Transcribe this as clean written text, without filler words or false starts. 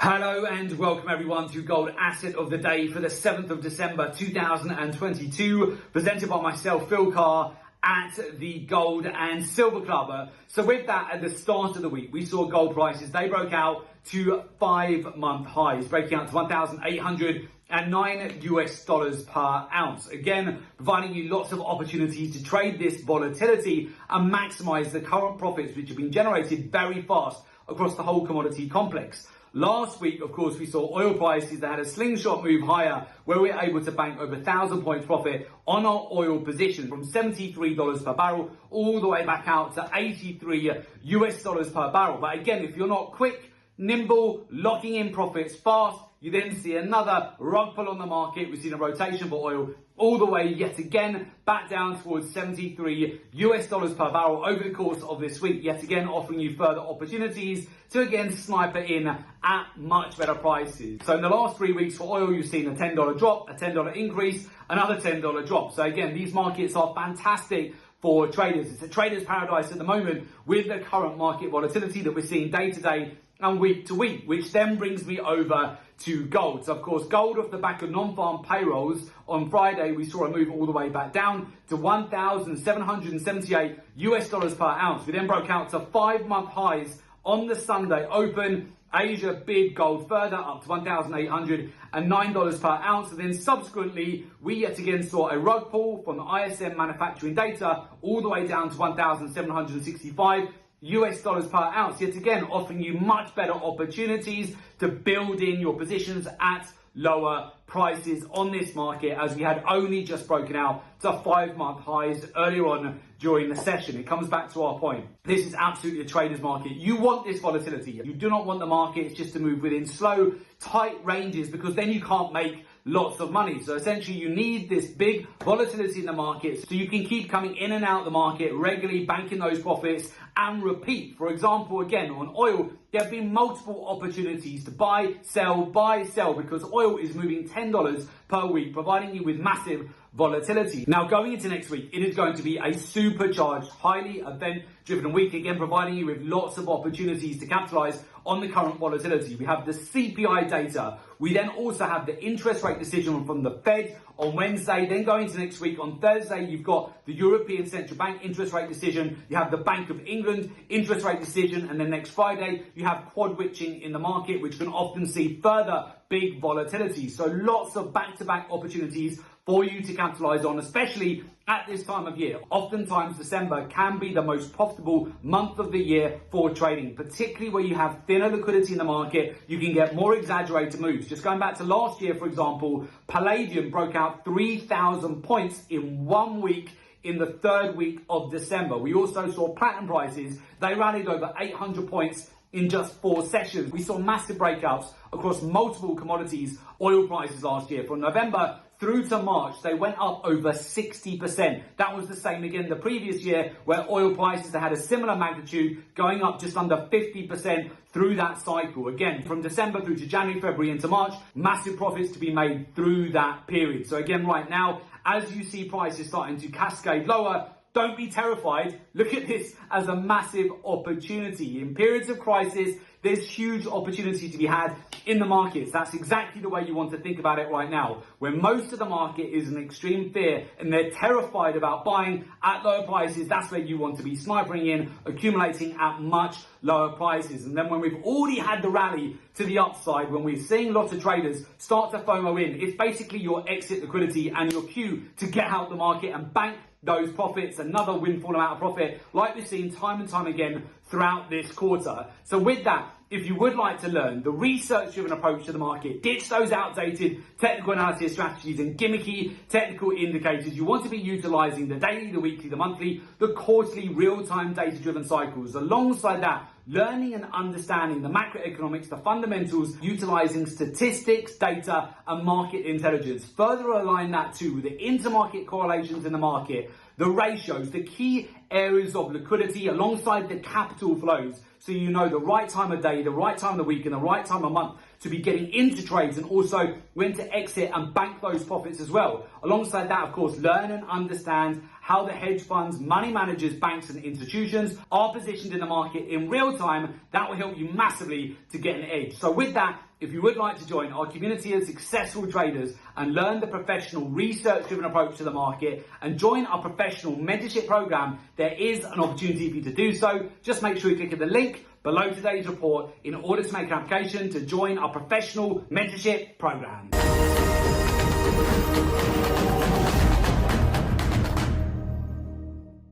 Hello and welcome everyone to Gold Asset of the Day for the 7th of December 2022, presented by myself, Phil Carr, at the Gold and Silver Club. So with that, at the start of the week, we saw gold prices, they broke out to 5-month highs, breaking out to $1,809 per ounce. Again, providing you lots of opportunities to trade this volatility and maximize the current profits which have been generated very fast across the whole commodity complex. Last week, of course, we saw oil prices that had a slingshot move higher, where we were able to bank over 1,000 points profit on our oil position from $73 per barrel all the way back out to $83 per barrel. But again, if you're not quick, nimble, locking in profits fast, you then see another rug pull on the market. We've seen a rotation for oil all the way yet again back down towards $73 per barrel over the course of this week, yet again offering you further opportunities to again sniper in at much better prices. So in the last 3 weeks for oil, you've seen a $10 drop, a $10 increase, another $10 drop. So again, these markets are fantastic for traders. It's a trader's paradise at the moment with the current market volatility that we're seeing day to day and week to week, which then brings me over to gold. So of course, gold off the back of non-farm payrolls on Friday, we saw a move all the way back down to $1,778 per ounce. We then broke out to 5-month highs on the Sunday open. Asia bid gold further up to $1,809 per ounce. And then subsequently, we yet again saw a rug pull from the ISM manufacturing data all the way down to $1,765 per ounce, yet again offering you much better opportunities to build in your positions at lower prices on this market, as we had only just broken out to 5-month highs earlier on during the session. It comes back to our point. This is absolutely a trader's market. You want this volatility. You do not want the markets just to move within slow, tight ranges, because then you can't make lots of money. So essentially you need this big volatility in the market so you can keep coming in and out of the market regularly, banking those profits and repeat. For example, again, on oil, there have been multiple opportunities to buy, sell, because oil is moving $10 per week, providing you with massive volatility. Now, going into next week, it is going to be a supercharged, highly event-driven week, again, providing you with lots of opportunities to capitalize on the current volatility. We have the CPI data. We then also have the interest rate decision from the Fed on Wednesday. Then going into next week, on Thursday, you've got the European Central Bank interest rate decision. You have the Bank of England interest rate decision. And then next Friday, you have quad witching in the market, which can often see further big volatility. So lots of back-to-back opportunities for you to capitalize on, especially at this time of year. Oftentimes, December can be the most profitable month of the year for trading, particularly where you have thinner liquidity in the market. You can get more exaggerated moves. Just going back to last year, for example, Palladium broke out 3,000 points in 1 week in the 3rd week of December. We also saw platinum prices. They rallied over 800 points in just 4 sessions. We saw massive breakouts across multiple commodities, oil prices last year. From November through to March, they went up over 60%. That was the same again the previous year, where oil prices had a similar magnitude, going up just under 50% through that cycle. Again, from December through to January, February into March, massive profits to be made through that period. So again, right now, as you see prices starting to cascade lower, don't be terrified. Look at this as a massive opportunity. In periods of crisis, there's huge opportunity to be had in the markets. That's exactly the way you want to think about it right now, when most of the market is in extreme fear and they're terrified about buying at lower prices. That's where you want to be snipering in, accumulating at much lower prices. And then when we've already had the rally to the upside, when we're seeing lots of traders start to FOMO in, it's basically your exit liquidity and your cue to get out the market and bank those profits, another windfall amount of profit, like we've seen time and time again throughout this quarter. So with that, if you would like to learn the research-driven approach to the market, ditch those outdated technical analysis strategies and gimmicky technical indicators, you want to be utilizing the daily, the weekly, the monthly, the quarterly, real-time data-driven cycles. Alongside that, learning and understanding the macroeconomics, the fundamentals, utilizing statistics, data, and market intelligence. Further align that too with the intermarket correlations in the market, the ratios, the key areas of liquidity alongside the capital flows, so you know the right time of day, the right time of the week, and the right time of month to be getting into trades, and also when to exit and bank those profits as well. Alongside that, of course, learn and understand how the hedge funds, money managers, banks and institutions are positioned in the market in real time. That will help you massively to get an edge. So with that, if you would like to join our community of successful traders and learn the professional research-driven approach to the market and join our professional mentorship program, there is an opportunity for you to do so. Just make sure you click at the link below today's report in order to make an application to join our professional mentorship program.